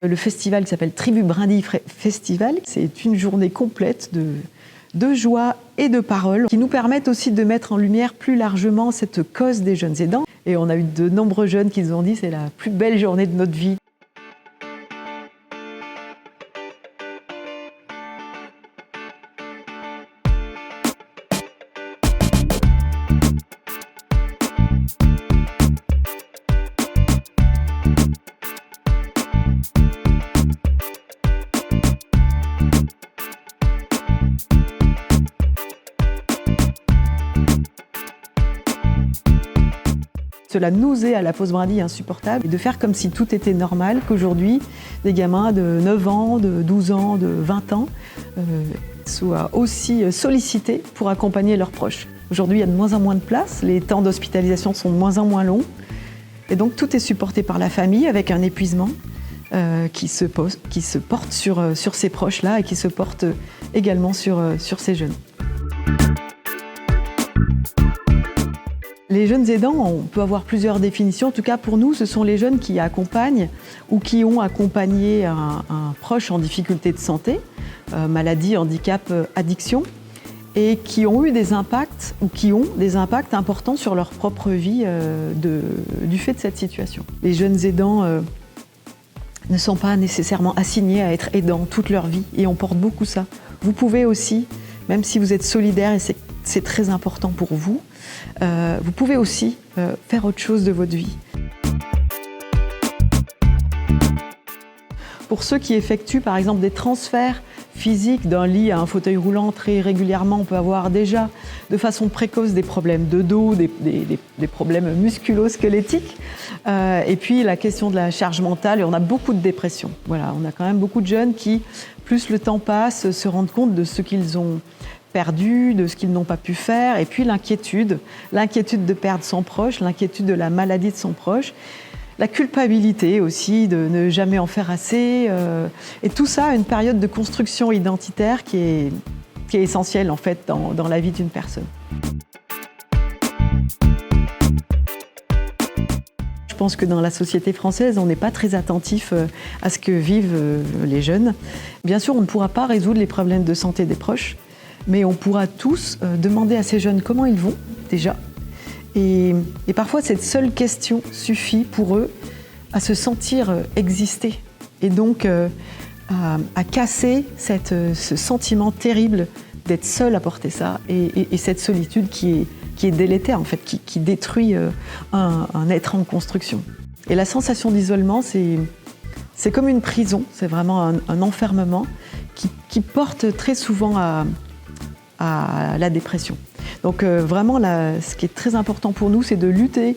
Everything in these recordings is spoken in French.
Le festival qui s'appelle Tribu Brindille Festival, c'est une journée complète de joie et de parole qui nous permettent aussi de mettre en lumière plus largement cette cause des jeunes aidants. Et on a eu de nombreux jeunes qui nous ont dit que c'est la plus belle journée de notre vie. Cela nous est à la Pause Brindille insupportable, et de faire comme si tout était normal, qu'aujourd'hui, des gamins de 9 ans, de 12 ans, de 20 ans soient aussi sollicités pour accompagner leurs proches. Aujourd'hui, il y a de moins en moins de place, les temps d'hospitalisation sont de moins en moins longs, et donc tout est supporté par la famille avec un épuisement qui se porte sur ces proches-là et qui se porte également sur ces jeunes. Les jeunes aidants, on peut avoir plusieurs définitions. En tout cas, pour nous, ce sont les jeunes qui accompagnent ou qui ont accompagné un proche en difficulté de santé, maladie, handicap, addiction, et qui ont eu des impacts ou qui ont des impacts importants sur leur propre vie du fait de cette situation. Les jeunes aidants ne sont pas nécessairement assignés à être aidants toute leur vie, et on porte beaucoup ça. Vous pouvez aussi, même si vous êtes solidaire et c'est très important pour vous, vous pouvez aussi faire autre chose de votre vie. Pour ceux qui effectuent par exemple des transferts physiques d'un lit à un fauteuil roulant très régulièrement, on peut avoir déjà de façon précoce des problèmes de dos, des problèmes musculo-squelettiques. Et puis la question de la charge mentale, et on a beaucoup de dépression. Voilà, on a quand même beaucoup de jeunes qui, plus le temps passe, se rendent compte de ce qu'ils ont perdu, de ce qu'ils n'ont pas pu faire, et puis l'inquiétude de perdre son proche, l'inquiétude de la maladie de son proche, la culpabilité aussi de ne jamais en faire assez, et tout ça à une période de construction identitaire qui est essentielle en fait dans la vie d'une personne. Je pense que dans la société française, on n'est pas très attentif à ce que vivent les jeunes. Bien sûr, on ne pourra pas résoudre les problèmes de santé des proches, mais on pourra tous demander à ces jeunes comment ils vont déjà. Et parfois, cette seule question suffit pour eux à se sentir exister. Et donc, à casser ce sentiment terrible d'être seul à porter ça. Et cette solitude qui est délétère, en fait, qui détruit un être en construction. Et la sensation d'isolement, c'est comme une prison. C'est vraiment un enfermement qui porte très souvent à la dépression. Donc vraiment, ce qui est très important pour nous, c'est de lutter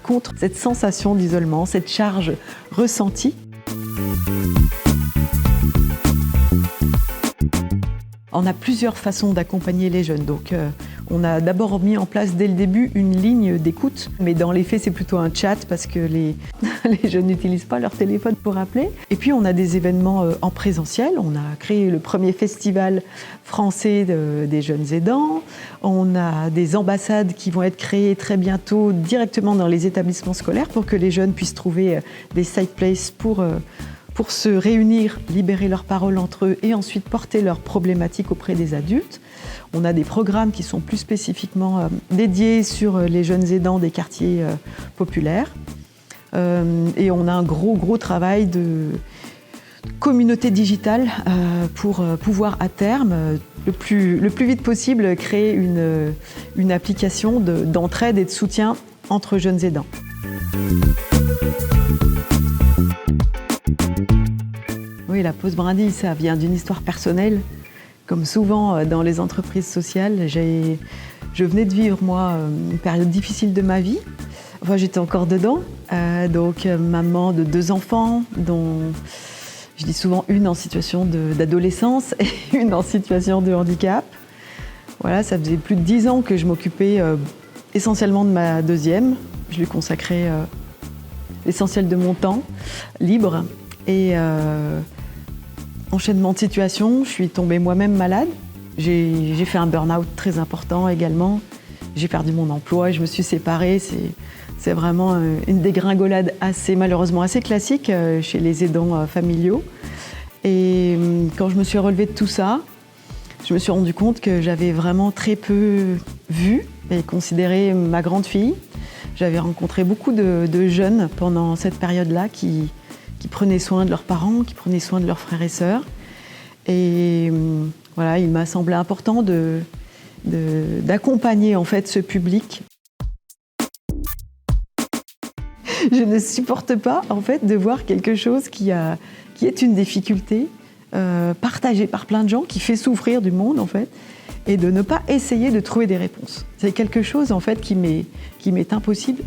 contre cette sensation d'isolement, cette charge ressentie. On a plusieurs façons d'accompagner les jeunes. Donc, on a d'abord mis en place dès le début une ligne d'écoute, mais dans les faits, c'est plutôt un chat parce que les jeunes n'utilisent pas leur téléphone pour appeler. Et puis, on a des événements en présentiel. On a créé le premier festival français des jeunes aidants. On a des ambassades qui vont être créées très bientôt directement dans les établissements scolaires pour que les jeunes puissent trouver des safe places pour se réunir, libérer leurs paroles entre eux et ensuite porter leurs problématiques auprès des adultes. On a des programmes qui sont plus spécifiquement dédiés sur les jeunes aidants des quartiers populaires. Et on a un gros travail de communauté digitale pour pouvoir à terme, le plus vite possible, créer une application d'entraide et de soutien entre jeunes aidants. Oui, la Pause Brindille, ça vient d'une histoire personnelle. Comme souvent dans les entreprises sociales, je venais de vivre, moi, une période difficile de ma vie. Enfin, j'étais encore dedans. Donc, maman de 2 enfants, dont je dis souvent une en situation d'adolescence et une en situation de handicap. Voilà, ça faisait plus de 10 ans que je m'occupais essentiellement de ma deuxième. Je lui consacrais l'essentiel de mon temps libre. Et enchaînement de situations, je suis tombée moi-même malade. J'ai fait un burn-out très important également. J'ai perdu mon emploi, je me suis séparée. C'est C'est vraiment une dégringolade malheureusement assez classique chez les aidants familiaux. Et quand je me suis relevée de tout ça, je me suis rendu compte que j'avais vraiment très peu vu et considéré ma grande fille. J'avais rencontré beaucoup de jeunes pendant cette période-là qui prenaient soin de leurs parents, qui prenaient soin de leurs frères et sœurs. Et voilà, il m'a semblé important d'accompagner en fait ce public. Je ne supporte pas en fait de voir quelque chose qui est une difficulté partagée par plein de gens, qui fait souffrir du monde en fait, et de ne pas essayer de trouver des réponses. C'est quelque chose en fait qui m'est impossible.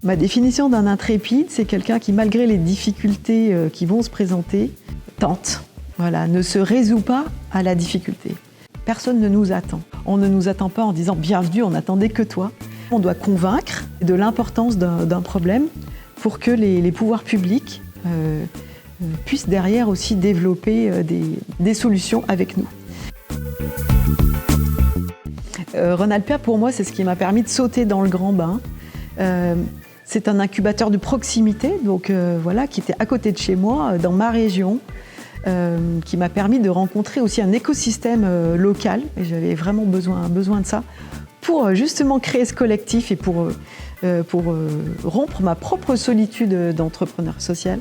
Ma définition d'un intrépide, c'est quelqu'un qui, malgré les difficultés qui vont se présenter, tente. Voilà, ne se résout pas à la difficulté. Personne ne nous attend. On ne nous attend pas en disant « bienvenue, on n'attendait que toi ». On doit convaincre de l'importance d'un problème pour que les pouvoirs publics puissent derrière aussi développer des solutions avec nous. Rhône-Alpia, pour moi, c'est ce qui m'a permis de sauter dans le grand bain. C'est un incubateur de proximité, donc voilà, qui était à côté de chez moi, dans ma région, qui m'a permis de rencontrer aussi un écosystème local. Et j'avais vraiment besoin de ça pour justement créer ce collectif et pour rompre ma propre solitude d'entrepreneur social.